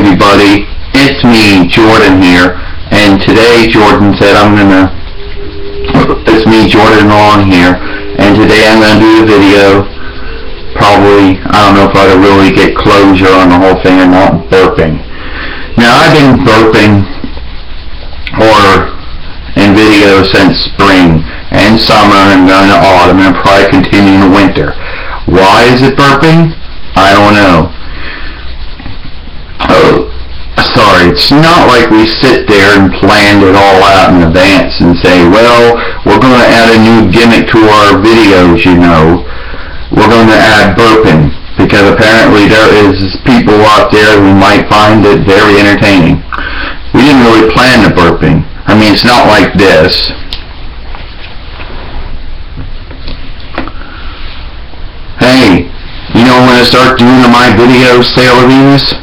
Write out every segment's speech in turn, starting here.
everybody, it's me, Jordan here, and today Jordan said it's me, Jordan Long here, and today I'm going to do a video, probably, I don't know if I'll really get closure on the whole thing or not, burping. Now I've been burping in video since spring and summer and going to autumn and probably continue in the winter. Why is it burping? I don't know. Sorry, it's not like we sit there and planned it all out in advance and say, well, we're going to add a new gimmick to our videos, you know. We're going to add burping, because apparently there is people out there who might find it very entertaining. We didn't really plan the burping. I mean, it's not like this. Hey, you know when I start doing my videos, Sailor Venus?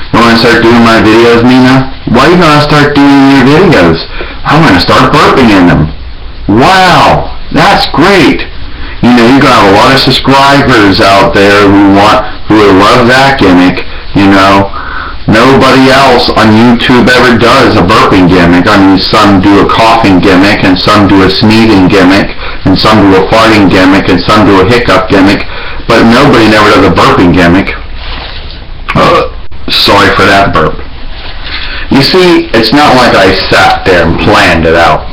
You want to start doing my videos, Mina? Why are you going to start doing your videos? I'm going to start burping in them. Wow, that's great. You know, you're going to have a lot of subscribers out there who love that gimmick. You know, nobody else on YouTube ever does a burping gimmick. I mean, some do a coughing gimmick, and some do a sneezing gimmick, and some do a farting gimmick, and some do a hiccup gimmick, but nobody never does a burping gimmick. Sorry for that burp. You see, it's not like I sat there and planned it out.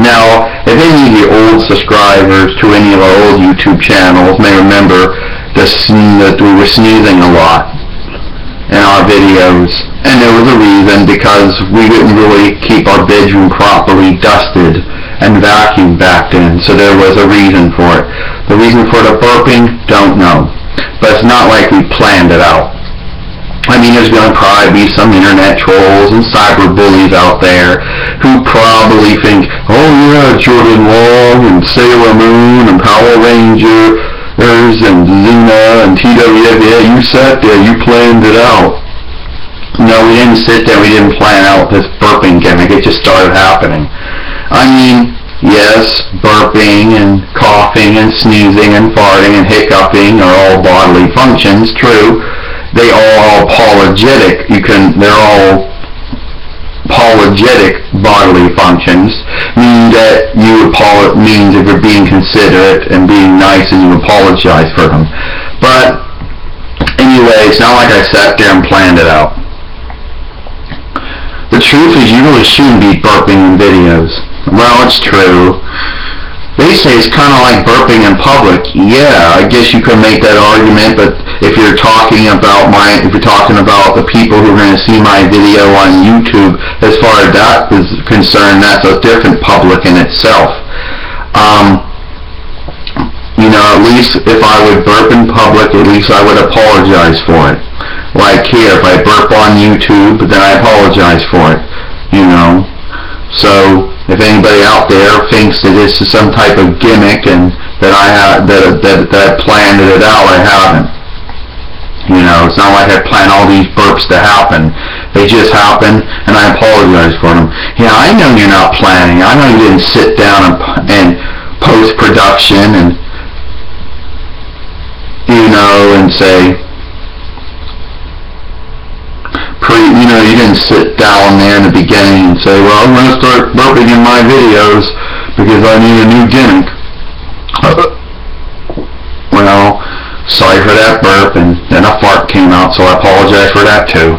Now, if any of you old subscribers to any of our old YouTube channels may remember that we were sneezing a lot in our videos, and there was a reason, because we didn't really keep our bedroom properly dusted and vacuumed back then, so there was a reason for it. The reason for the burping, don't know, but it's not like we planned it out. I mean, there's going to probably be some internet trolls and cyber bullies out there who probably think, oh yeah, Jordan Long and Sailor Moon and Power Rangers and Xena and TWF, yeah, you sat there, you planned it out. No, we didn't sit there, we didn't plan out this burping gimmick, it just started happening. I mean, yes, burping and coughing and sneezing and farting and hiccuping are all bodily functions, true. They are all apologetic. They're all apologetic bodily functions, meaning that means if you're being considerate and being nice and you apologize for them. But anyway, it's not like I sat there and planned it out. The truth is, you really shouldn't be burping in videos. Well, it's true. They say it's kind of like burping in public. Yeah, I guess you could make that argument, but if you're talking about the people who are going to see my video on YouTube, as far as that is concerned, that's a different public in itself. You know, at least if I would burp in public, at least I would apologize for it. Like here, if I burp on YouTube, then I apologize for it. You know, so if anybody out there thinks that this is some type of gimmick and that I planned it out, I haven't. You know, it's not like I plan all these burps to happen. They just happen, and I apologize for them. Yeah, I know you're not planning. I know you didn't sit down and post-production and, you know, and say, you didn't sit down there in the beginning and say, well, I'm going to start burping in my videos because I need a new gimmick. Well, sorry for that burp, and then a fart came out, so I apologize for that too.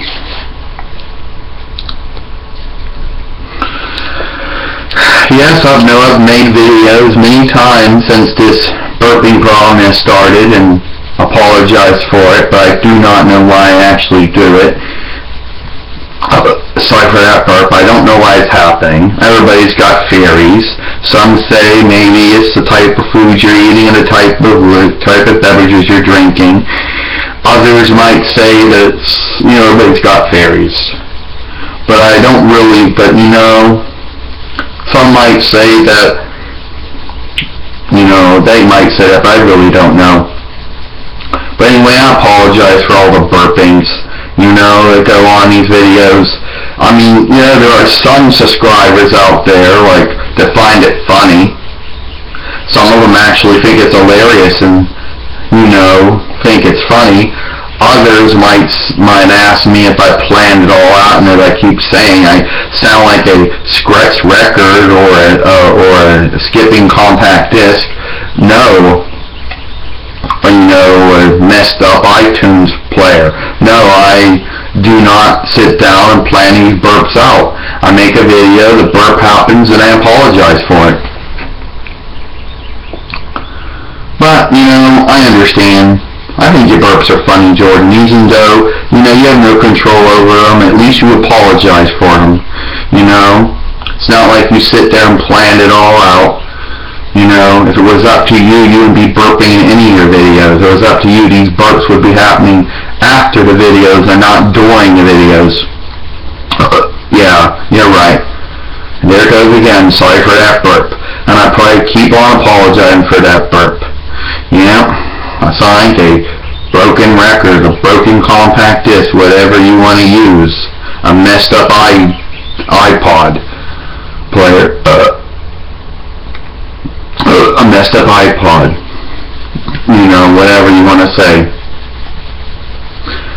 Yes, I've made videos many times since this burping problem has started and apologized for it, but I do not know why I actually do it. Sorry for that burp. I don't know why it's happening. Everybody's got theories. Some say maybe it's the type of food you're eating and the type of beverages you're drinking. Others might say that everybody's got theories. But I don't really, some might say that, they might say that, but I really don't know. But anyway, I apologize for all the burpings, that go on these videos. I mean, there are some subscribers out there, that find it funny. Some of them actually think it's hilarious and, think it's funny. others might ask me if I planned it all out, and as I keep saying, I sound like a scratch record or a skipping compact disc. No. A messed up iTunes player. No, I do not sit down and plan these burps out. I make a video, the burp happens, and I apologize for it. But, I understand. I think your burps are funny, Jordan. Even though, you have no control over them, at least you apologize for them. It's not like you sit there and planned it all out. If it was up to you, you would be burping in any of your videos. If it was up to you, these burps would be happening after the videos and not during the videos. Yeah, you're right. There it goes again. Sorry for that burp. And I probably keep on apologizing for that burp. I signed a broken record, a broken compact disc, whatever you want to use. A messed up iPod player. A messed up iPod. Whatever you want to say.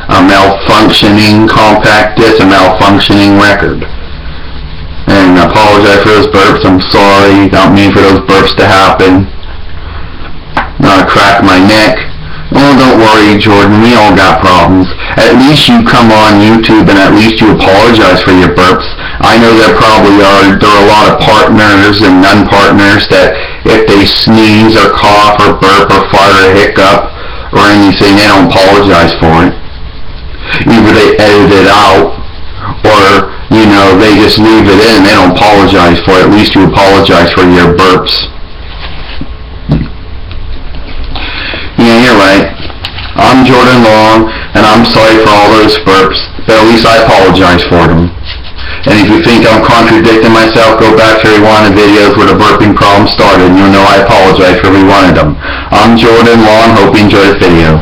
A malfunctioning compact disc, a malfunctioning record. And I apologize for those burps. I'm sorry. Don't mean for those burps to happen. I cracked my neck. Well, don't worry, Jordan. We all got problems. At least you come on YouTube and at least you apologize for your burps. I know there are a lot of partners and non-partners that if they sneeze or cough or burp or fart or hiccup or anything, they don't apologize for it. Either they edit it out or, they just leave it in and they don't apologize for it. At least you apologize for your burps. Yeah, you're right. I'm Jordan Long, and I'm sorry for all those burps, but at least I apologize for them. And if you think I'm contradicting myself, go back to every one of the videos where the burping problem started, and you'll know I apologize for every one of them. I'm Jordan Long, hope you enjoyed the video.